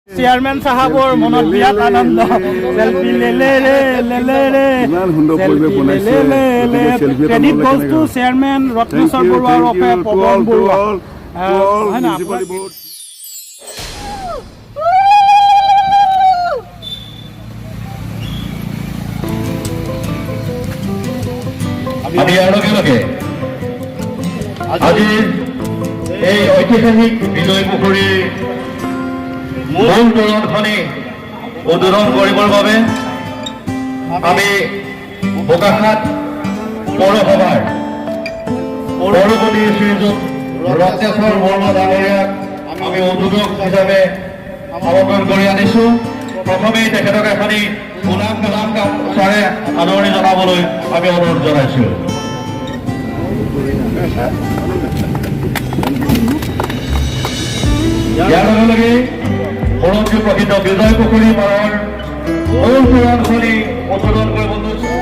Chairman সাহাবৰ মনত বিৰাট আনন্দ selfie লেলে ৰে লেলে ৰে ইমান সুন্দৰ পৰিৱেশ বনাইছে credit goes to chairman Ratneswar Baruah আৰু পৱন বৰুৱা হয় না আমি ইয়াৰ লগে লগে আজিৰ এই ঐতিহাসিক বিজয় পুখুৰীৰ মূল তোৰণখনি উদ্বোধন কৰিবৰ বাবে আমি বোকাখাট পৌৰসভাৰ পৌৰপতি শ্ৰীযুত ৰত্নেশ্বৰ বৰুৱা ডাঙৰীয়াক আমি উদ্বোধক হিচাপে আমন্ত্ৰণ কৰি আনিছোঁ। প্ৰথমেই তেখেতক এখনি গোলাম গামোচাৰে আদৰণি জনাবলৈ আমি অনুৰোধ জনাইছোঁ। ইয়াৰ লগে লগে সৰঞ্জী প্ৰসিদ্ধ বিজয় পুখুৰী পাৰৰ মূল তোৰণখনি উদ্বোধন কৰিব লৈছোঁ।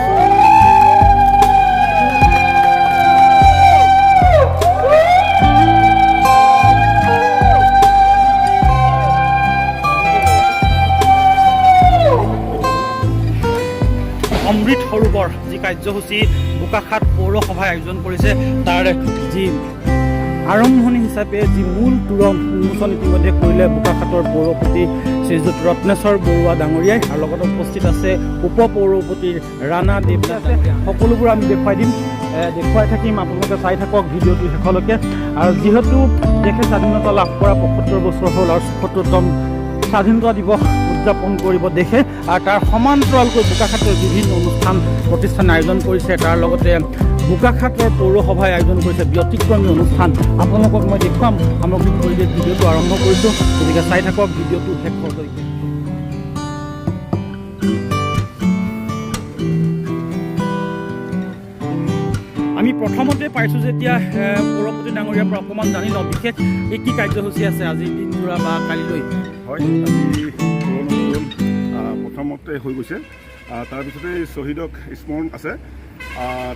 অমৃত সৰোবৰ যি কাৰ্যসূচী বোকাখাট পৌৰসভাই আয়োজন কৰিছে তাৰ যি আৰম্ভণি হিচাপে যি মূল তোৰণ উন্মোচন ইতিমধ্যে কৰিলে বোকাখাটৰ পৌৰপতি শ্ৰীযুত ৰত্নেশ্বৰ বৰুৱা ডাঙৰীয়াই আৰু লগতে উপস্থিত আছে উপ পৌৰপতি ৰাণা দেৱদাস। সকলোবোৰ আমি দেখুৱাই দিম, দেখুৱাই থাকিম, আপোনালোকে চাই থাকক ভিডিঅ'টো শেষলৈকে। আৰু যিহেতু দেশে স্বাধীনতা লাভ কৰা ৭৫ বছৰ হ'ল আৰু ৭৪তম স্বাধীনতা দিৱস উদযাপন কৰিব দেশে, আৰু তাৰ সমান্তৰালকৈ বোকাখাটৰ বিভিন্ন অনুষ্ঠান প্ৰতিষ্ঠানে আয়োজন কৰিছে। তাৰ লগতে বোকাখাটৰ পৌৰসভাই আয়োজন কৰিছে ব্যতিক্ৰমী অনুষ্ঠান। আপোনালোকক মই দেখুৱাম সামগ্ৰিক পৰিৱেশ ভিডিঅ'টো আৰম্ভ কৰিছোঁ, গতিকে চাই থাকক ভিডিঅ'টো শেষলৈকে। আমি প্ৰথমতে পাইছোঁ যেতিয়া পৌৰপতি ডাঙৰীয়াৰ পৰা অকণমান জানি লওঁ বিশেষ এই কি কাৰ্যসূচী আছে আজিৰ দিনজোৰা বা কালিলৈ। হয়, আজি প্ৰথমতে হৈ গৈছে, তাৰপিছতে শ্বহীদক স্মৰণ আছে,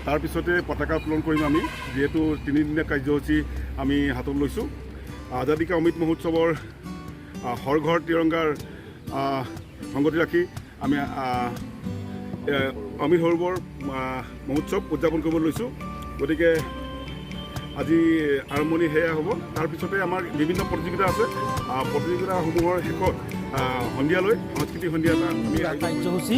তাৰপিছতে পতাকা উত্তোলন কৰিম আমি, যিহেতু 3 দিনীয়া কাৰ্যসূচী আমি হাতত লৈছোঁ। আজাদী কা অমৃত মহোৎসৱৰ হৰ ঘৰ তিৰংগাৰ সংগতি ৰাখি আমি অমৃত সৰোবৰ মহোৎসৱ উদযাপন কৰিব লৈছোঁ। গতিকে আজি আৰম্ভণি সেয়া হ'ব। তাৰপিছতে আমাৰ বিভিন্ন প্ৰতিযোগিতা আছে, প্ৰতিযোগিতাসমূহৰ শেষত সন্ধিয়ালৈ সাংস্কৃতিক সন্ধিয়া এটা আমি কাৰ্যসূচী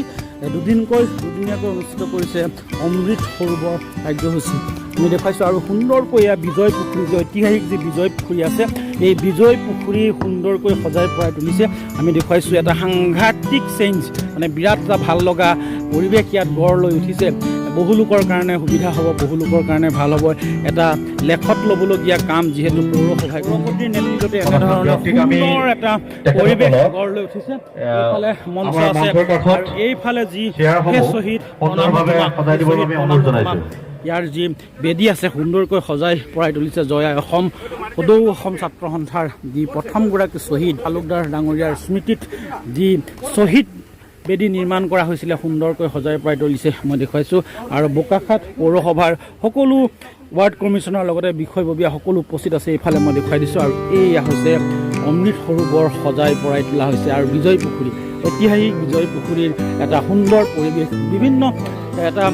দুদিনীয়াকৈ অনুষ্ঠিত কৰিছে অমৃত সৰোবৰ কাৰ্যসূচী আমি দেখুৱাইছোঁ। আৰু সুন্দৰকৈ এয়া বিজয় পুখুৰী, যি ঐতিহাসিক যি বিজয় পুখুৰী আছে, এই বিজয় পুখুৰী সুন্দৰকৈ সজাই পৰাই তুলিছে। আমি দেখুৱাইছোঁ এটা সাংঘাতিক চেঞ্জ, মানে বিৰাট এটা ভাল লগা পৰিৱেশ ইয়াত গঢ় লৈ উঠিছে। বহু লোকৰ কাৰণে সুবিধা হ'ব, বহু লোকৰ কাৰণে ভাল হ'ব, এটা লেখত ল'বলগীয়া কাম, যিহেতু পৌৰসভাই পৌৰপতিৰ নেতৃত্বতে এনেধৰণৰ সুন্দৰ এটা পৰিৱেশ গঢ় লৈ উঠিছে। এইফালে মঞ্চ আছে আৰু এইফালে যি শ্বহীদ ইয়াৰ যি বেদী আছে সুন্দৰকৈ সজাই পৰাই তুলিছে। জয় আই অসম সদৌ অসম ছাত্ৰ সন্থাৰ যি প্ৰথমগৰাকী শ্বহীদ তালুকদাৰ ডাঙৰীয়াৰ স্মৃতিত যি শ্বহীদ বেদী নিৰ্মাণ কৰা হৈছিলে সুন্দৰকৈ সজাই পৰাই তুলিছে মই দেখুৱাইছোঁ। আৰু বোকাখাট পৌৰসভাৰ সকলো ৱাৰ্ড কমিশ্যনৰ লগতে বিষয়ববীয়া সকলো উপস্থিত আছে, এইফালে মই দেখুৱাই দিছোঁ। আৰু এয়া হৈছে অমৃত সৰোবৰ সজাই পৰাই তোলা হৈছে। আৰু বিজয় পুখুৰী, ঐতিহাসিক বিজয় পুখুৰীৰ এটা সুন্দৰ পৰিৱেশ, বিভিন্ন এটা,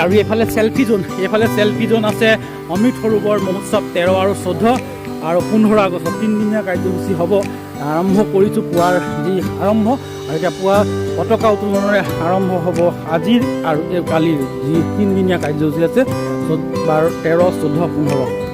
আৰু এইফালে চেলফি জোন আছে। অমৃত সৰোবৰ মহোৎসৱ 13 আৰু 14 আৰু 15 আগষ্ট 3 দিনীয়া কাৰ্যসূচী হ'ব। আৰম্ভ কৰিছোঁ পুৱাৰ যি আৰম্ভ, আৰু এতিয়া পুৱা পতাকা উত্তোলনেৰে আৰম্ভ হ'ব আজিৰ আৰু কালিৰ যি 3 দিনীয়া কাৰ্যসূচী আছে 13, 14, 15।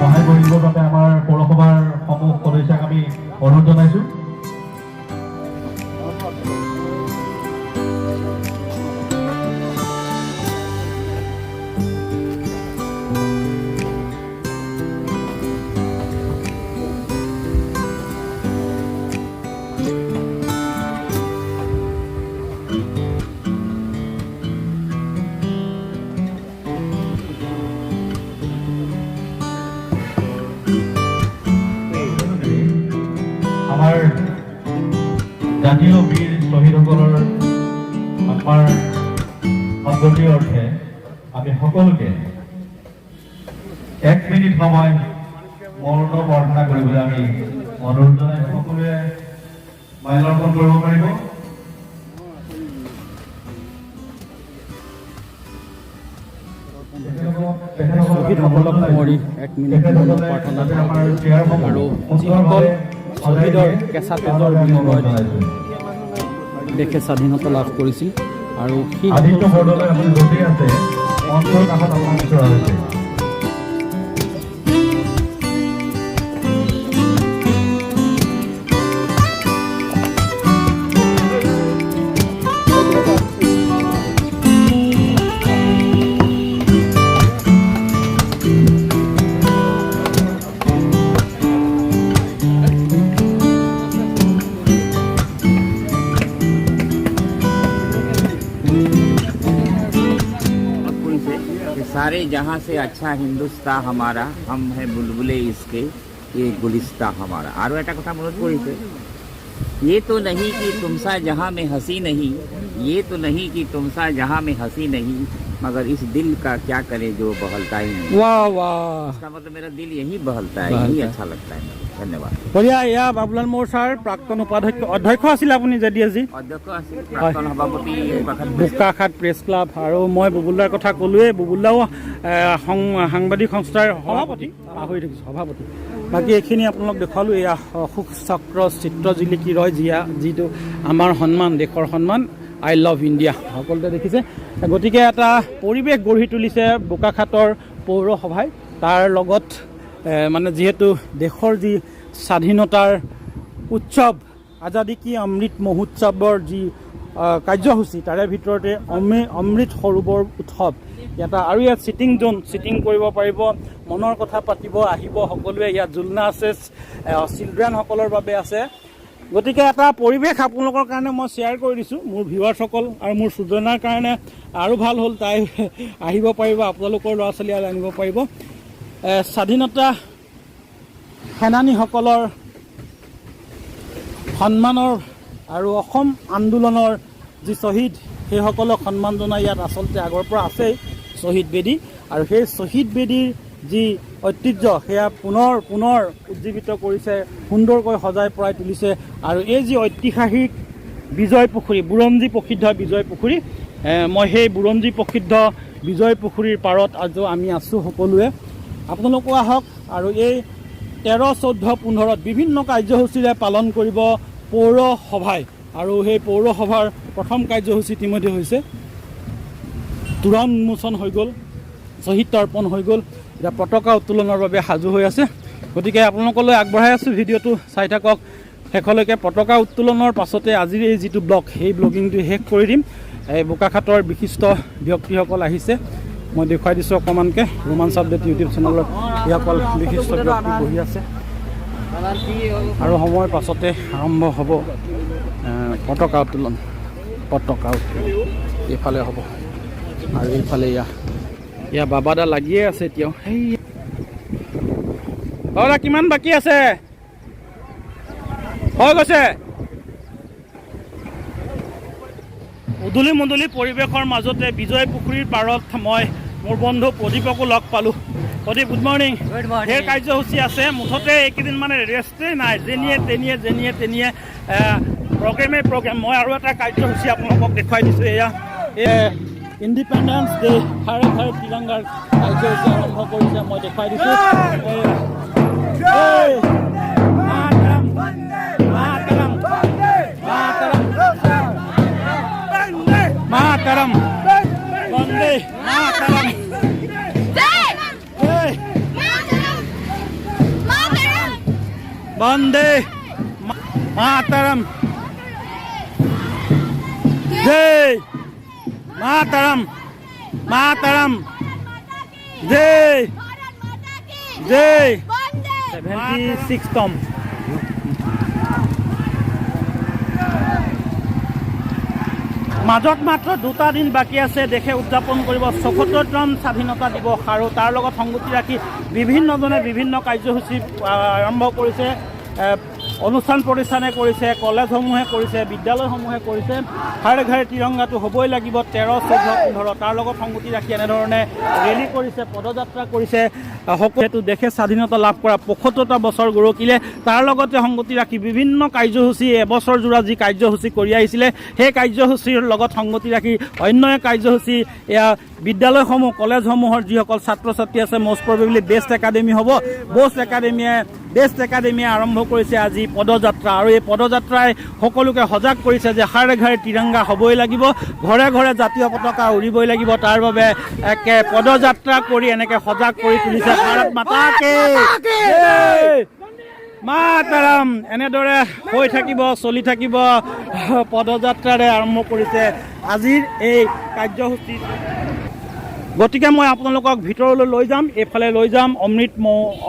সহায় কৰিবৰ বাবে আমাৰ পৌৰসভাৰ সমূহ সদস্যক আমি অনুৰোধ জনাইছোঁ। জাতীয় বীৰ শ্বহীদসকলৰ আত্মাৰ সদ্গতিৰ অৰ্থে আমি সকলোকে 1 মিনিট সময় মৌন প্ৰাৰ্থনা কৰিবলৈ আমি অনুৰোধ জনাইছোঁ। সকলোৱে মাল্যাৰ্পণ কৰিব পাৰিব। শ্বহীদসকলক মৰি 1 মিনিট মৌন প্ৰাৰ্থনা আৰু যিসকল শ্বহীদৰ কেঁচা তেজৰ বিনিময়ত দেশে স্বাধীনতা লাভ কৰিছিল আৰু আদিত্য বৰদলৈ আপুনি য'তেই আছে মঞ্চৰ কাষত আপোনাক বিচৰা হৈছে। सारे जहाँ से अच्छा हिंदुस्तान हमारा, हम हैं बुलबुले इसके, ये गुलिस्ता हमारा। आरो एटा कथा मनोज पड़ी थे, ये तो नहीं कि तुमसा जहाँ में हंसी नहीं, ये तो नहीं कि तुमसा जहाँ में हंसी नहीं, मगर इस दिल का क्या करे जो बहलता ही नहीं। वाह वाह, इसका मतलब मेरा दिल यही बहलता है, यही अच्छा लगता है। धन्यवाद। বঢ়িয়া। এয়া বাবুলাল মৌৰ্চাৰ প্ৰাক্তন অধ্যক্ষ আছিল আপুনি জেডিএছজি, অধ্যক্ষ আছিল, প্ৰাক্তন সভাপতি বোকাখাট প্ৰেছ ক্লাব, আৰু মই বুবুলদাৰ কথা ক'লোৱেই। বুবুলদাও সাংবাদিক সংস্থাৰ সভাপতি, পাহৰি থাকিছোঁ, সভাপতি। বাকী এইখিনি আপোনালোক দেখুৱালোঁ। এয়া অশোক চক্ৰ চিত্ৰ জিলিকি ৰয়, যিটো আমাৰ সন্মান, দেশৰ সন্মান। আই লাভ ইণ্ডিয়া সকলোতে দেখিছে। গতিকে এটা পৰিৱেশ গঢ়ি তুলিছে বোকাখাটৰ পৌৰসভাই। তাৰ লগত মানে যিহেতু দেশৰ যি স্বাধীনতাৰ উৎসৱ, আজাদী কি অমৃত মহোৎসৱৰ যি কাৰ্যসূচী, তাৰে ভিতৰতে অমৃত সৰোবৰ উৎসৱ এটা। আৰু ইয়াত ছিটিং জ'ন, ছিটিং কৰিব পাৰিব, মনৰ কথা পাতিব আহিব সকলোৱে। ইয়াত জুলনা আছে, চিলড্ৰেনসকলৰ বাবে আছে। গতিকে এটা পৰিৱেশ আপোনালোকৰ কাৰণে মই শ্বেয়াৰ কৰি দিছোঁ, মোৰ ভিউৱাৰ্ছসকল আৰু মোৰ সুজনাৰ কাৰণে আৰু ভাল হ'ল। তাই আহিব পাৰিব, আপোনালোকৰ ল'ৰা ছোৱালী আনিব পাৰিব। স্বাধীনতা সেনানীসকলৰ সন্মানৰ আৰু অসম আন্দোলনৰ যি শ্বহীদ, সেইসকলক সন্মান জনাই ইয়াত আচলতে আগৰ পৰা আছেই শ্বহীদ বেদী। আৰু সেই শ্বহীদ বেদীৰ যি ঐতিহ্য, সেয়া পুনৰ উজ্জীৱিত কৰিছে, সুন্দৰকৈ সজাই পৰাই তুলিছে। আৰু এই যি ঐতিহাসিক বিজয় পুখুৰী, বুৰঞ্জী প্ৰসিদ্ধ বিজয় পুখুৰী, মই সেই বুৰঞ্জী প্ৰসিদ্ধ বিজয় পুখুৰীৰ পাৰত আজি আমি আছোঁ সকলোৱে। আপোনালোকো আহক। আৰু এই 13, 14, 15 বিভিন্ন কাৰ্যসূচীৰে পালন কৰিব পৌৰসভাই। আৰু সেই পৌৰসভাৰ প্ৰথম কাৰ্যসূচী ইতিমধ্যে হৈছে, তোৰণ উন্মোচন হৈ গ'ল, শ্বহীদ তৰ্পণ হৈ গ'ল, এতিয়া পতাকা উত্তোলনৰ বাবে সাজু হৈ আছে। গতিকে আপোনালোকলৈ আগবঢ়াই আছোঁ, ভিডিঅ'টো চাই থাকক শেষলৈকে। পতাকা উত্তোলনৰ পাছতে আজিৰ এই যিটো ব্লগ, সেই ব্লগিংটো শেষ কৰি দিম। এই বোকাখাটৰ বিশিষ্ট ব্যক্তিসকল আহিছে, মই দেখুৱাই দিছোঁ অকণমানকৈ। ৰোমাঞ্চ আপডেট ইউটিউব চেনেলত এইসকল বিশিষ্ট ব্যক্তি বহি আছে। আৰু সময়ৰ পাছতে আৰম্ভ হ'ব পতাকা উত্তোলন। এইফালে হ'ব আৰু এইফালে এয়া বাবাদা লাগিয়ে আছে এতিয়াও। সেই বাবাদা কিমান বাকী আছে? হৈ গৈছে। উদুলি মুদুলি পৰিৱেশৰ মাজতে বিজয় পুখুৰীৰ পাৰত মই মোৰ বন্ধু প্ৰদীপকো লগ পালোঁ। Pradip, good morning. ঢেৰ কাৰ্যসূচী আছে, মুঠতে এইকেইদিন মানে ৰেষ্টেই নাই, যেনিয়ে তেনিয়ে প্ৰগ্ৰেম। মই আৰু এটা কাৰ্যসূচী আপোনালোকক দেখুৱাই দিছোঁ। এয়া ইণ্ডিপেণ্ডেন্স ডে, হাৰে হাৰে তিৰংগাৰ কাৰ্যসূচী আৰম্ভ কৰিছে, মই দেখুৱাই দিছোঁ। মাতৰম, বন্দে মাতৰম, বন্দে মাতৰম, জয় মাতৰম, মাতৰম, জয় জয়। 76তম মাজত মাত্ৰ 2টা দিন বাকী আছে দেশে উদযাপন কৰিব ৭৪তম স্বাধীনতা দিৱস। আৰু তাৰ লগত সংগতি ৰাখি বিভিন্নজনে বিভিন্ন কাৰ্যসূচী আৰম্ভ কৰিছে। অনুষ্ঠান প্ৰতিষ্ঠানে কৰিছে, কলেজসমূহে কৰিছে, বিদ্যালয়সমূহে কৰিছে। ঘৰে ঘৰে তিৰংগাটো হ'বই লাগিব 13, 14, 15। তাৰ লগত সংগতি ৰাখি এনেধৰণে ৰেলী কৰিছে, পদযাত্ৰা কৰিছে। সকলোৱেতো দেশে স্বাধীনতা লাভ কৰা 75টা বছৰ গৰকিলে। তাৰ লগতে সংগতি ৰাখি বিভিন্ন কাৰ্যসূচী এবছৰজোৰা যি কাৰ্যসূচী কৰি আহিছিলে, সেই কাৰ্যসূচীৰ লগত সংগতি ৰাখি অন্য এক কাৰ্যসূচী এয়া বিদ্যালয়সমূহ, কলেজসমূহৰ যিসকল ছাত্ৰ ছাত্ৰী আছে, মষ্ট প্ৰবেবলি বেষ্ট একাডেমি হ'ব। বেষ্ট একাডেমিয়ে আৰম্ভ কৰিছে আজি পদযাত্ৰা, আৰু এই পদযাত্ৰাই সকলোকে সজাগ কৰিছে যে ঘৰে ঘৰে তিৰংগা হ'বই লাগিব, ঘৰে ঘৰে জাতীয় পতাকা উৰিবই লাগিব। তাৰ বাবে একে পদযাত্ৰা কৰি এনেকৈ সজাগ কৰি তুলিছে। ভাৰত মাতা কি মাতৰম। এনেদৰে হৈ থাকিব, চলি থাকিব। পদযাত্ৰাৰে আৰম্ভ কৰিছে আজিৰ এই কাৰ্যসূচী। গতিকে মই আপোনালোকক ভিতৰলৈ লৈ যাম, এইফালে লৈ যাম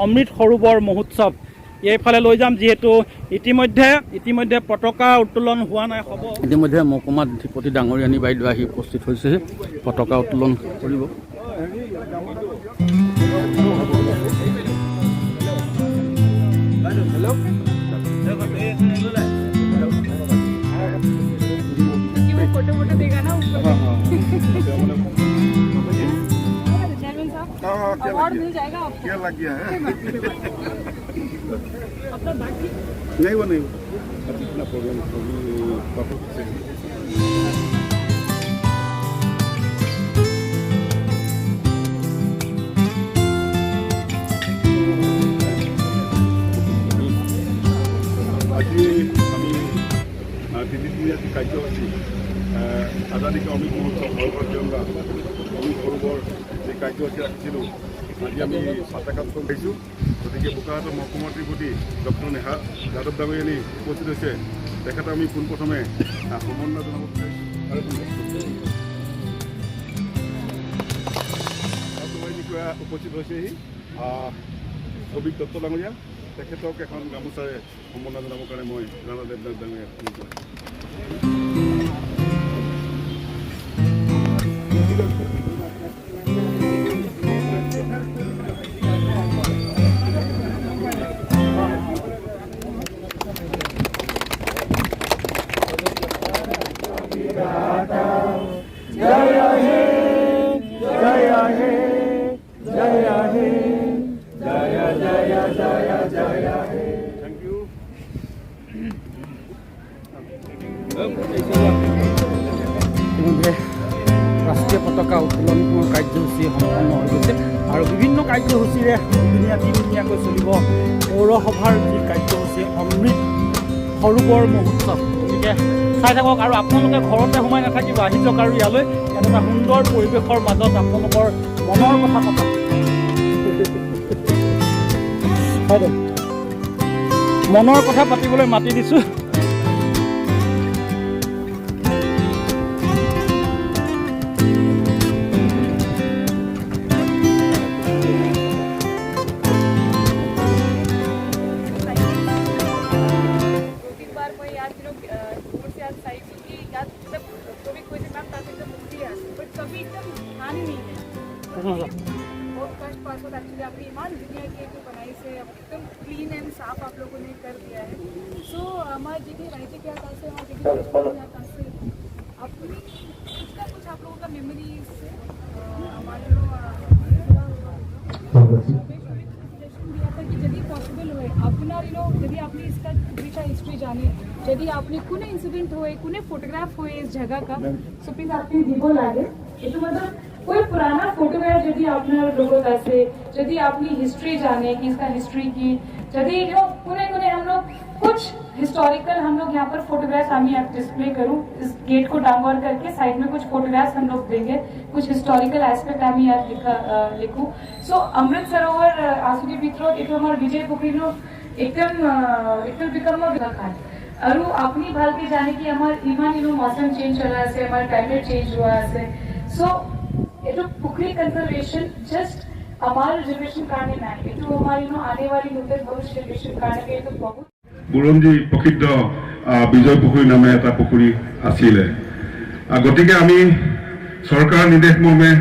অমৃত সৰোবৰ মহোৎসৱ, এইফালে লৈ যাম। যিহেতু ইতিমধ্যে পতাকা উত্তোলন হোৱা নাই, হ'ব। ইতিমধ্যে মহকুমা অধিপতি ডাঙৰীয়ানী বাইদেউ আহি উপস্থিত হৈছে, পতাকা উত্তোলন কৰিব। अवार्ड मिल जाएगा आपको। क्या लग गया है? अपना बैग ठीक नहीं, वो नहीं, इतना प्रॉब्लम আজি আমি তিনিদিনীয়া যি কাৰ্যসূচী আজাদী কা অমৃত মহোৎসৱ, ঘৰ তিৰংগা, অমৃত সৰোবৰ যি কাৰ্যসূচী ৰাখিছিলোঁ, আজি আমি পতাকাত পাইছোঁ। গতিকে বোকাখাটৰ মহকুমা অধিপতি ডক্টৰ নেহা যাদৱ ডাঙৰীয়ানী উপস্থিত হৈছে। তেখেতক আমি পোনপ্ৰথমে সম্বৰ্ধনা জনাব বিচাৰিছোঁ। উপস্থিত হৈছেহি অভিক দত্ত ডাঙৰীয়া, তেখেতক এখন গামোচাৰে সম্বৰ্ধনা জনাবৰ কাৰণে মই ৰাণাদেৱ ডাঙৰীয়া ৰাষ্ট্ৰীয় পতাকা উত্তোলনৰ কাৰ্যসূচী সম্পন্ন হৈ গৈছে, আৰু বিভিন্ন কাৰ্যসূচীৰে তিনিদিনীয়াকৈ চলিব পৌৰসভাৰ যি কাৰ্যসূচী অমৃত সৰোবৰ মহোৎসৱ। গতিকে চাই থাকক, আৰু আপোনালোকে ঘৰতে সোমাই নাথাকিব, আহি যাওক আৰু ইয়ালৈ। এটা সুন্দৰ পৰিৱেশৰ মাজত আপোনালোকৰ মনৰ কথা পাতক। মনৰ কথা পাতিবলৈ মাতি দিছোঁ। बहुत कष्ट पासवर्ड एक्चुअली आपकी ईमान दुनिया की एक बनाई से एकदम क्लीन एंड साफ आप लोगों ने कर दिया है। सो हमारे जगह राइते क्या था से हमारे जगह से अपनी कुछ ना कुछ आप लोगों का मेमोरीज से हमारे लोग सजेशन दिया था कि यदि पॉसिबल हुए अपना यदि आपने इसका पीछा हिस्ट्री जाने, यदि आपने कुने इंसिडेंट हुए, कुने फोटोग्राफ हुए इस जगह का, सो प्लीज आपने दीबो लागे तो मतलब कोई पुराना फोटोग्राफ यदि आपने लोगों का से यदि अपनी हिस्ट्री जाने कि इसका हिस्ट्री की यदि जो कुने हम लोग कुछ हिस्टोरिकल हम लोग यहाँ पर फोटोग्राफ्स हम यहाँ डिस्प्ले करूँ, इस गेट को डाउनवर्ड करके साइड में कुछ फोटोग्राफ्स हम लोग देंगे, कुछ हिस्टोरिकल एस्पेक्ट हम यहाँ लिखूँ। सो अमृत सरोवर आसुदी पित्रोट एक हमारे विजय पुखरीनो एकदम बिकम खान और अपनी भाल के जाने की हमारे ईमान मौसम चेंज चला है, हमारा क्लाइमेट चेंज हुआ है। सो ये पुखरी कंजर्वेशन जस्ट हमारे जनरेशन कारणে না, এটা हमारी आने वाली नूतन भविष्य जनरेशन कारणে এটা बहुत বুৰঞ্জী প্ৰসিদ্ধ বিজয় পুখুৰী নামে এটা পুখুৰী আছিলে। গতিকে আমি চৰকাৰৰ নিৰ্দেশ মৰ্মে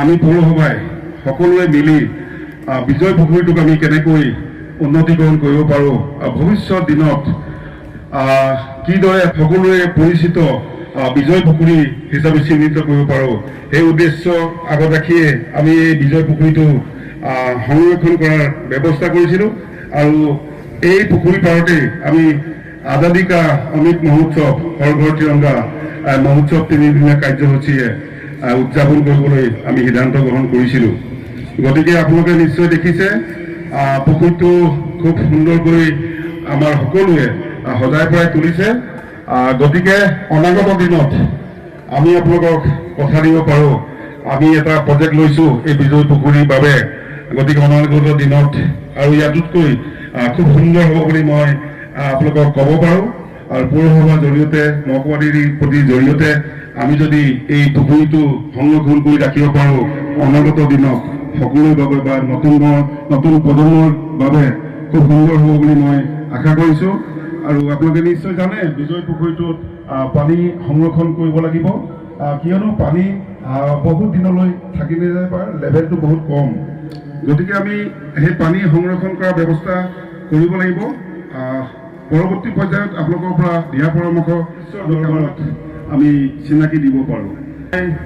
আমি পৌৰসভাই সকলোৱে মিলি বিজয় পুখুৰীটোক আমি কেনেকৈ উন্নতিকৰণ কৰিব পাৰোঁ ভৱিষ্যত দিনত কিদৰে সকলোৰে পৰিচিত বিজয় পুখুৰী হিচাপে চিহ্নিত কৰিব পাৰোঁ সেই উদ্দেশ্য আগত ৰাখিয়ে আমি এই বিজয় পুখুৰীটো সংৰক্ষণ কৰাৰ ব্যৱস্থা কৰিছিলোঁ আৰু এই পুখুৰী পাৰতে আমি আজাদী কা অমৃত মহোৎসৱ হৰ ঘৰ তিৰংগা মহোৎসৱ 3 দিনীয়া কাৰ্যসূচীয়ে উদযাপন কৰিবলৈ আমি সিদ্ধান্ত গ্ৰহণ কৰিছিলোঁ। গতিকে আপোনালোকে নিশ্চয় দেখিছে পুখুৰীটো খুব সুন্দৰকৈ আমাৰ সকলোৱে সজাই পৰাই তুলিছে। গতিকে অনাগত দিনত আমি আপোনালোকক কথা দিব পাৰোঁ আমি এটা প্ৰজেক্ট লৈছোঁ এই বিজয় পুখুৰীৰ বাবে। গতিকে অনাগত দিনত আৰু ইয়াতকৈ খুব সুন্দৰ হ'ব বুলি মই আপোনালোকক ক'ব পাৰোঁ। আৰু পৌৰসভাৰ জৰিয়তে মহকুমাধিৰ প্ৰতি জৰিয়তে আমি যদি এই পুখুৰীটো সংৰক্ষণ কৰি ৰাখিব পাৰোঁ অনাগত দিনত সকলোৰে বাবে বা নতুন প্ৰজন্মৰ বাবে খুব সুন্দৰ হ'ব বুলি মই আশা কৰিছোঁ। আৰু আপোনালোকে নিশ্চয় জানে বিজয় পুখুৰীটোত পানী সংৰক্ষণ কৰিব লাগিব কিয়নো পানী বহুত দিনলৈ থাকি নাযায় বা লেভেলটো বহুত কম। গতিকে আমি সেই পানী সংৰক্ষণ কৰাৰ ব্যৱস্থা কৰিব লাগিব। পৰৱৰ্তী পৰ্যায়ত আপোনালোকৰ পৰা দিহা পৰামৰ্শ আমি চিনাকি দিব পাৰোঁ।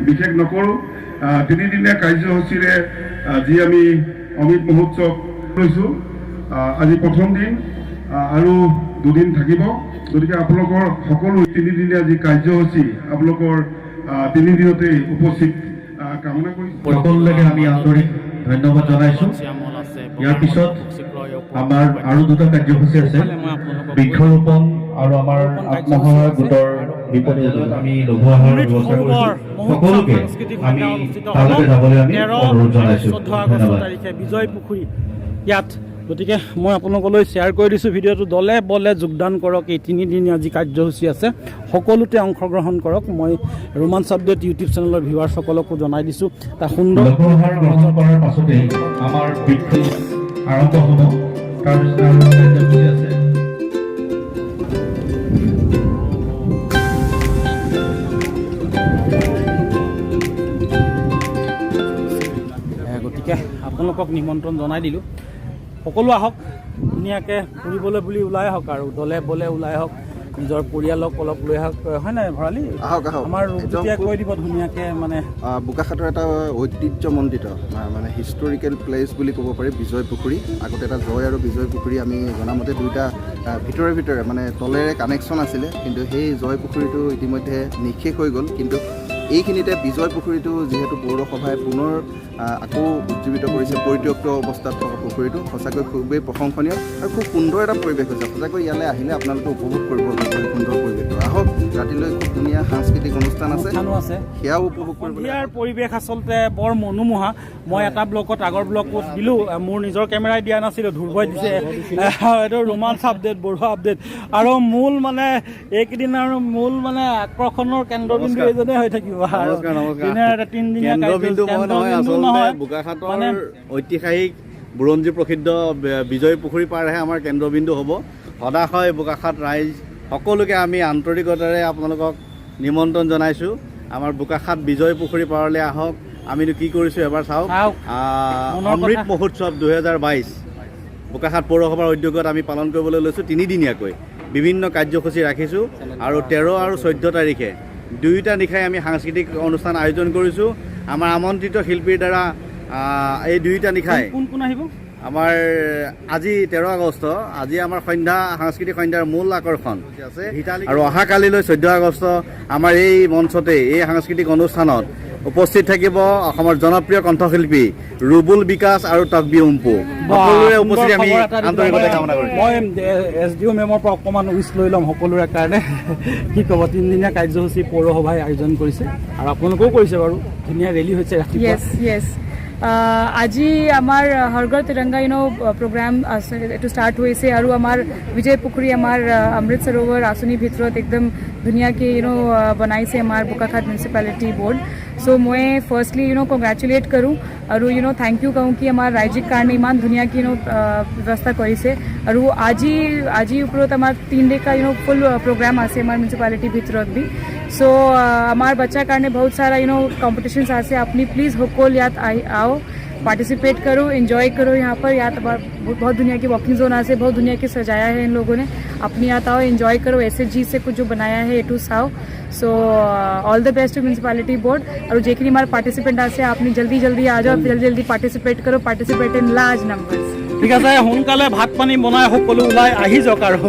বিশেষ নকৰোঁ 3 দিনীয়া কাৰ্যসূচীৰে যি আমি অমৃত মহোৎসৱ লৈছোঁ আজি প্ৰথম দিন আৰু 2 দিন থাকিব। গতিকে আপোনালোকৰ সকলো 3 দিনীয়া যি কাৰ্যসূচী আপোনালোকৰ 3 দিনতেই উপস্থিত কামনা কৰিছোঁ। সকলোকে আমি আন্তৰিক ধন্যবাদ জনাইছোঁ। ইয়াৰ পিছত আমাৰ আৰু 2টা কাৰ্যসূচী আছে বৃক্ষৰোপণ আৰু আমাৰ আত্মসহায়ক গোটৰ বিপণী আমি লঘু আহাৰৰ ব্যৱস্থা কৰিছোঁ। সকলোকে আমি তালৈকে যাবলৈ আমি অনুৰোধ জনাইছোঁ। ধন্যবাদ। বিজয় পুখুৰী ইয়াত গতিকে মই আপোনালোকলৈ শ্বেয়াৰ কৰি দিছোঁ ভিডিঅ'টো। দলে বলে যোগদান কৰক। এই 3 দিনীয়া যি কাৰ্যসূচী আছে সকলোতে অংশগ্ৰহণ কৰক। মই ৰোমাঞ্চ আপডেট ইউটিউব চেনেলৰ ভিউৱাৰ্ছসকলকো জনাই দিছোঁ এটা সুন্দৰ লঘু আহাৰ গ্ৰহণ কৰাৰ পাছতেই আমাৰ বৃদ্ধি আৰম্ভ হ'ব। তাৰপিছত আৰু কাৰ্যসূচী আছে গতিকে আপোনালোকক নিমন্ত্ৰণ জনাই দিলোঁ। সকলো আহক ধুনীয়াকৈ ফুৰিবলৈ বুলি ওলাই আহক আৰু দলে বলে ওলাই আহক নিজৰ পৰিয়ালক অলপ লৈ আহক হয় নাই ভৰালী আহক আমাৰ এতিয়া কৈ দিব ধুনীয়াকৈ মানে বোকাখাটৰ এটা ঐতিহ্যমণ্ডিত মানে হিষ্টৰিকেল প্লেচ বুলি ক'ব পাৰি বিজয় পুখুৰী। আগতে এটা জয় আৰু বিজয় পুখুৰী আমি জনামতে 2টা ভিতৰে মানে তলেৰে কানেকশ্যন আছিলে কিন্তু সেই জয় পুখুৰীটো ইতিমধ্যে নিঃশেষ হৈ গ'ল। কিন্তু এইখিনিতে বিজয় পুখুৰীটো যিহেতু পৌৰসভাই পুনৰ আকৌ উজ্জীৱিত কৰিছে পৰিত্যক্ত অৱস্থাত থকা পুখুৰীটো সঁচাকৈ খুবেই প্ৰশংসনীয় আৰু খুব সুন্দৰ এটা পৰিৱেশ হৈছে। সঁচাকৈ ইয়ালৈ আহিলে আপোনালোকে উপভোগ কৰিব সুন্দৰ পৰিৱেশটো। আহক ৰাতিলৈ খুব ধুনীয়া সাংস্কৃতিক অনুষ্ঠান আছে সেয়াও উপভোগ কৰিব। ইয়াৰ পৰিৱেশ আচলতে বৰ মনোমোহা। মই এটা ব্লগত আগৰ ব্লগত দিলোঁ মোৰ নিজৰ কেমেৰাই দিয়া নাছিলোঁ ধুৰবই দিছে এইটো ৰোমাঞ্চ আপডেট বৰুৱা আপডেট আৰু মূল মানে এইকেইদিন আৰু মূল মানে আকৰ্ষণৰ কেন্দ্ৰবিন্দু এইজনে হৈ থাকিব। বোকাখাটৰ ঐতিহাসিক বুৰঞ্জী প্ৰসিদ্ধ বিজয় পুখুৰী পাৰহে আমাৰ কেন্দ্ৰবিন্দু হ'ব। সদাশয় বোকাখাট ৰাইজ সকলোকে আমি আন্তৰিকতাৰে আপোনালোকক নিমন্ত্ৰণ জনাইছোঁ। আমাৰ বোকাখাট বিজয় পুখুৰী পাৰলৈ আহক। আমিনো কি কৰিছোঁ এবাৰ চাওক। অমৃত মহোৎসৱ 2022 বোকাখাট পৌৰসভাৰ উদ্যোগত আমি পালন কৰিবলৈ লৈছোঁ 3 দিনীয়াকৈ বিভিন্ন কাৰ্যসূচী ৰাখিছোঁ আৰু 13 আৰু 14 তাৰিখে 2টা নিশাই আমি সাংস্কৃতিক অনুষ্ঠান আয়োজন কৰিছোঁ। আমাৰ আমন্ত্ৰিত শিল্পীৰ দ্বাৰা এই 2টা নিশাই কোন আহিব আমাৰ আজি 13 আগষ্ট আজি আমাৰ সাংস্কৃতিক সন্ধ্যাৰ মূল আকৰ্ষণ আছে আৰু অহাকালিলৈ 14 আগষ্ট আমাৰ এই মঞ্চতে এই সাংস্কৃতিক অনুষ্ঠানত উপস্থিত থাকিব অসমৰ জনপ্ৰিয় কণ্ঠশিল্পী ৰুবুল বিকাশ আৰু তকবি উম্পু। সকলোৰে উপস্থিতি আমি আন্তৰিকতাৰে কামনা কৰিছোঁ। মই SDO মেমৰ পৰা অকণমান উইচ লৈ ল'ম সকলোৰে কাৰণে কি ক'ব 3 দিনীয়া কাৰ্যসূচী পৌৰসভাই আয়োজন কৰিছে আৰু আপোনালোকেও কৰিছে বাৰু ধুনীয়া ৰেলী হৈছে ৰাতিপুৱা। Yes. আজি আমাৰ হৰ ঘৰ তিৰংগা প্ৰগ্ৰাম এইটো ষ্টাৰ্ট হৈছে আৰু আমাৰ বিজয় পুখুৰী আমাৰ অমৃত সৰোবৰ আঁচনিৰ ভিতৰত একদম ধুনীয়াকৈ বনাইছে আমাৰ বোকাখাট মিউনিচিপালিটি বোৰ্ড। সো মই ফাৰ্ষ্টলি কংগ্ৰেচুলেট কৰোঁ আৰু থেংক ইউ কওঁ কি আমাৰ ৰাজ্যিক কাৰণে ইমান ধুনীয়াকৈ ব্যৱস্থা কৰিছে আৰু আজিৰ ওপৰত আমাৰ 3 দিনৰ ফুল প্ৰগ্ৰাম আছে আমাৰ মিউনিচিপালিটিৰ ভিতৰত বি। সো আমাৰ বাচ্চাৰ কাৰণে বহুত সাৰা কম্পিটিশ্যনছ আছে। আপুনি প্লিজ সকলো ইয়াত আও पार्टिसिपेट करो, एंजॉय करो यहाँ पर। यहाँ तो बहुत दुनिया की वॉकिंग जोन से बहुत दुनिया के सजाया है इन लोगों ने। अपनी यहाँ आओ, एंजॉय करो। SHG से कुछ जो बनाया है A to साव। So all the best to municipality board. और जेखिनि हमारे पार्टिसिपेंट आसे आपनी जल्दी आ जाओ, जल्दी पार्टिसिपेट करो, पार्टिसिपेट इन लार्ज नंबर्स। ঠিক আছে, সোনকালে ভাত পানী বনাই সকলো ওলাই আহি যাওক আৰু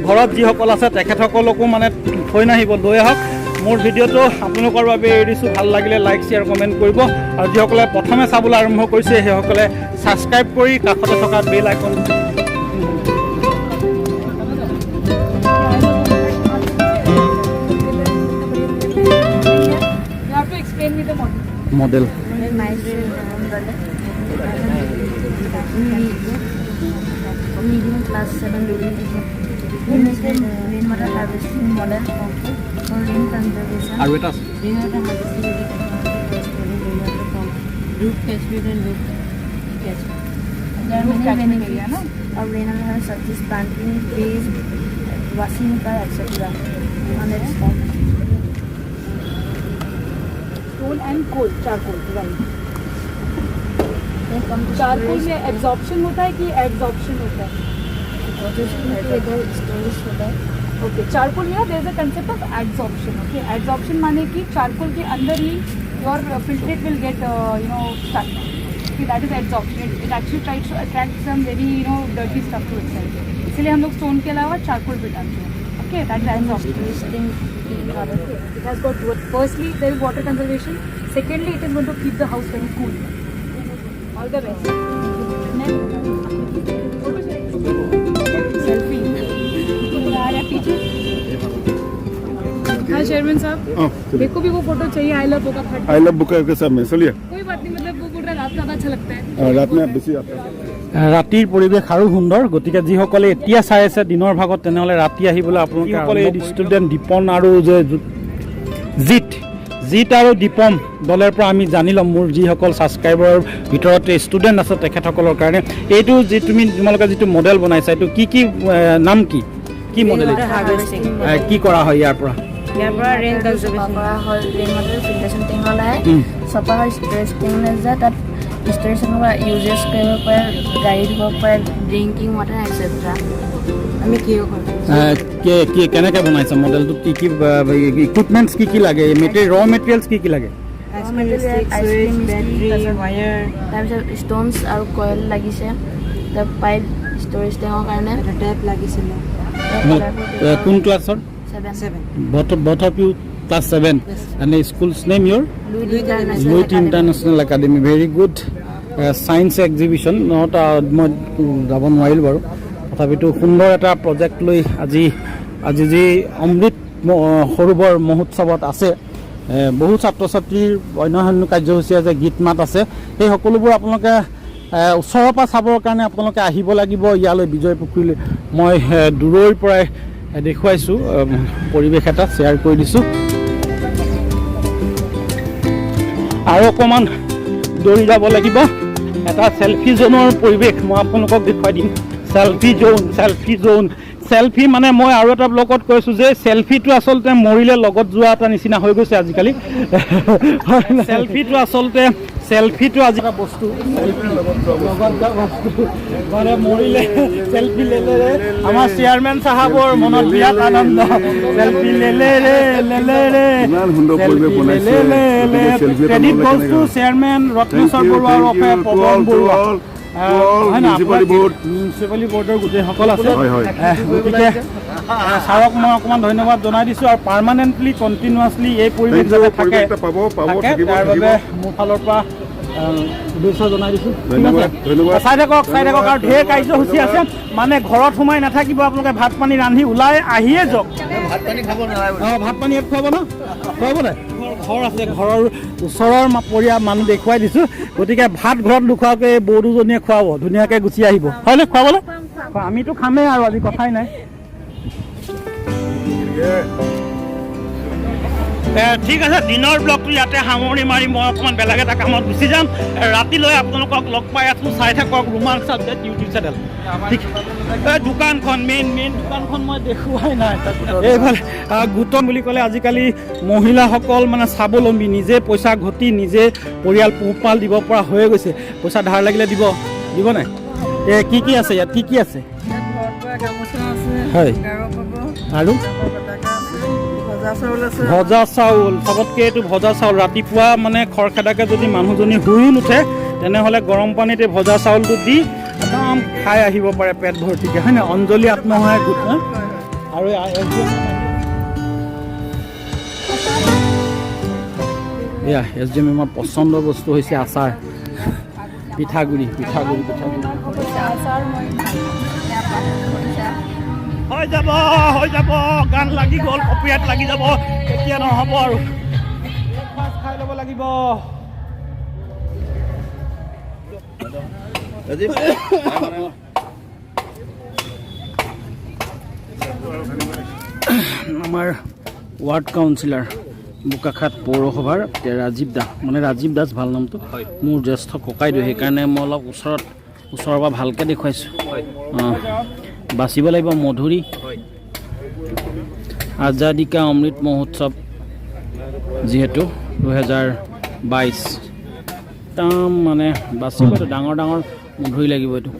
ঘৰত যিসকল আছে তেখেতসকলকো মানে থৈ নাহিব, লৈ আহক। মোৰ ভিডিঅ'টো আপোনালোকৰ বাবে এৰি দিছোঁ। ভাল লাগিলে লাইক শ্বেয়াৰ কমেণ্ট কৰিব, আৰু যিসকলে প্ৰথমে চাবলৈ আৰম্ভ কৰিছে সেইসকলে ছাবস্ক্ৰাইব কৰি কাষতে থকা বেল icon model medium class 7 rainwater harvesting model for rain conservation. আৰু এটা Rainwater harvesting root catchment and root catchment. There are many benefits of rainwater harvest such as planting trees, washing car, etc. On its own. Stone and coal, charcoal, right? Charcoal में absorption होता है कि absorption होता है? Okay, charcoal में there is a concept of absorption. Okay, absorption माने कि charcoal के अंदर ही your filtrate will get stuck. That is absorption. It actually tries to attract some very dirty stuff to itself. इसलिए हम लोग स्टोन के अलावा चारकोल भी डालते हैं। Okay, that is absorption. It has got firstly there is water conservation, secondly it is going to keep the house very cool. All the best. Selfie. हाँ chairman साहब, देखो भी वो फोटो चाहिए। आई लव बुका फट। आई लव बुका के साथ में चलिए। कोई बात नहीं, मतलब वो बोल रहा है रात ज़्यादा अच्छा लगता है। रात में बेसी आता है। ৰাতিৰ পৰিৱেশ আৰু সুন্দৰ। গতিকে যিসকলে এতিয়া চাই আছে দিনৰ ভাগত, তেনেহ'লে ৰাতি আহিবলৈ আপোনালোকে এই ষ্টুডেণ্ট দীপন আৰু যে জিত আৰু দীপম দলৰ পৰা আমি জানি ল'ম। মোৰ যিসকল ছাবস্ক্ৰাইবাৰৰ ভিতৰত ষ্টুডেণ্ট আছে তেখেতসকলৰ কাৰণে এইটো যি তোমালোকে যিটো মডেল বনাইছা, এইটো কি নাম কি মডেল, কি কৰা হয় ইয়াৰ পৰা? ইয়াৰ পৰা ৰেইন কনজাৰ্ভেশ্যন কৰা হয়। ৰেইন ৱাটাৰ ফিল্টাৰেশ্যন টেংক ওলায়, চপা হয় ষ্ট'ৰেজ টেংক যায়। তাত ষ্ট'ৰেজৰ পৰা ইউজেছ কৰিব পাৰে, গাড়ী ধুব পাৰে, ড্ৰিংকিং ৱাটাৰ এক্সেট্ৰা। আমি কি কেনেকৈ বনাইছা মডেলটোত? কি ইকুইপমেণ্টছ কি লাগে? ৰ মেটেৰিয়েলছ কি লাগে? তাৰপিছত ষ্ট'নছ আৰু কইল লাগিছে, তাৰ পাইপ ষ্ট'ৰেজ টেঙৰ কাৰণে টেপ লাগিছিলে। কোন ক্লাছৰ? 7 both of you class 7 and the school's name your Louis International Academy. Very good science exhibition. Not মই যাব নোৱাৰিলোঁ বাৰু, তথাপিতো সুন্দৰ এটা প্ৰজেক্ট লৈ আজি যি অমৃত সৰোবৰ মহোৎসৱত আছে। বহু ছাত্ৰ ছাত্ৰীৰ অন্যান্য কাৰ্যসূচী আছে, গীত মাত আছে। সেই সকলোবোৰ আপোনালোকে ওচৰৰ পৰা চাবৰ কাৰণে আপোনালোকে আহিব লাগিব ইয়ালৈ, বিজয় পুখুৰীলৈ। মই দূৰৈৰ পৰাই দেখুৱাইছোঁ, পৰিৱেশ এটা শ্বেয়াৰ কৰি দিছোঁ। আৰু অকণমান দৌৰি যাব লাগিব। এটা চেলফি জোনৰ পৰিৱেশ মই আপোনালোকক দেখুৱাই দিম। চেলফি জোন চেলফি মানে মই আৰু এটা ব্লগত কৈছোঁ যে চেলফিটো আচলতে মৰিলে লগত যোৱা এটা নিচিনা হৈ গৈছে আজিকালি। চেলফিটো আজি এটা বস্তু, মানে মৰিলে চেলফি লেলে ৰে। আমাৰ চেয়াৰমেন চাহাবৰ মনত বিৰাট আনন্দ। চেলফি লেলে ৰে credit goes to chairman Ratneswar Baruah আৰু পৱন বৰুৱা। মিউনিচিপালিটি বৰ্ডৰ গোটেইসকল আছে। গতিকে ছাৰক মই অকণমান ধন্যবাদ জনাই দিছোঁ। আৰু পাৰ্মানেণ্টলি কণ্টিনিউৱাছলি এই পৰিৱেশ যাতে থাকে তাৰ বাবে মোৰ ফালৰ পৰা শুভেচ্ছা জনাই দিছোঁ। চাই থাকক আৰু ঢেৰ কাৰ্যসূচী আছে। মানে ঘৰত সোমাই নাথাকিব, আপোনালোকে ভাত পানী ৰান্ধি ওলাই আহিয়ে যাওক। ভাত পানী ইয়াত খুৱাব ন? খুৱাব নাই? ঘৰ আছে, ঘৰৰ ওচৰৰ পৰিয়াল মানুহ দেখুৱাই দিছোঁ। গতিকে ভাত ঘৰত নোখোৱাকৈ এই বৌ দুজনীয়ে খুৱাব, ধুনীয়াকৈ গুচি আহিব। হয়নে? খুৱাবলৈ আমিতো খামেই আৰু আজি কথাই নাই। ঠিক আছে, দিনৰ ব্লগটো ইয়াতে সামৰণি মাৰি মই অকণমান বেলেগ এটা কামত গুচি যাম। ৰাতিলৈ আপোনালোকক লগ পাই আছোঁ। চাই থাকক ৰোমাঞ্চ আপডেট ইউটিউব চেনেল। ঠিক দোকানখন মেইন দোকানখন মই দেখুৱাই নাই। এইফালে গোটম বুলি ক'লে আজিকালি মহিলাসকল মানে স্বাৱলম্বী, নিজে পইচা ঘটি নিজে পৰিয়াল পোহপাল দিব পৰা হৈ গৈছে। পইচা ধাৰ লাগিলে দিব নাই? কি আছে ইয়াত? কি আছে? হয়, আৰু ভজা চাউল, চবতকৈ এইটো ভজা চাউল। ৰাতিপুৱা মানে খৰখেদাকে যদি মানুহজনী শুইও নুঠে তেনেহ'লে গৰম পানীতে ভজা চাউলটো দি একদম খাই আহিব পাৰে পেট ভৰ্তিকে, হয় নাই? অঞ্জলি আত্মসহায়ক গোট। আৰু এয়া SDM-ৰ পচন্দৰ বস্তু হৈছে আচাৰ, পিঠাগুড়ি। হৈ যাব, গান লাগি গ'ল, কপিৰাইট লাগি যাব, এতিয়া নহ'ব আৰু ব্ৰেকফাষ্ট খাই ল'ব লাগিব। আমাৰ ৱাৰ্ড কাউন্সিলাৰ বোকাখাট পৌৰসভাৰ ৰাজীৱ দাস ভাল নামটো, মোৰ জ্যেষ্ঠ ককাইদেউ, সেইকাৰণে মই অলপ ওচৰৰ পৰা ভালকৈ দেখুৱাইছোঁ। বাচিব লাগিব মধুৰি, আজাদী কা অমৃত মহোৎসৱ যিহেতু 2022, একদম মানে বাচিব, এইটো ডাঙৰ মধুৰি লাগিব এইটো।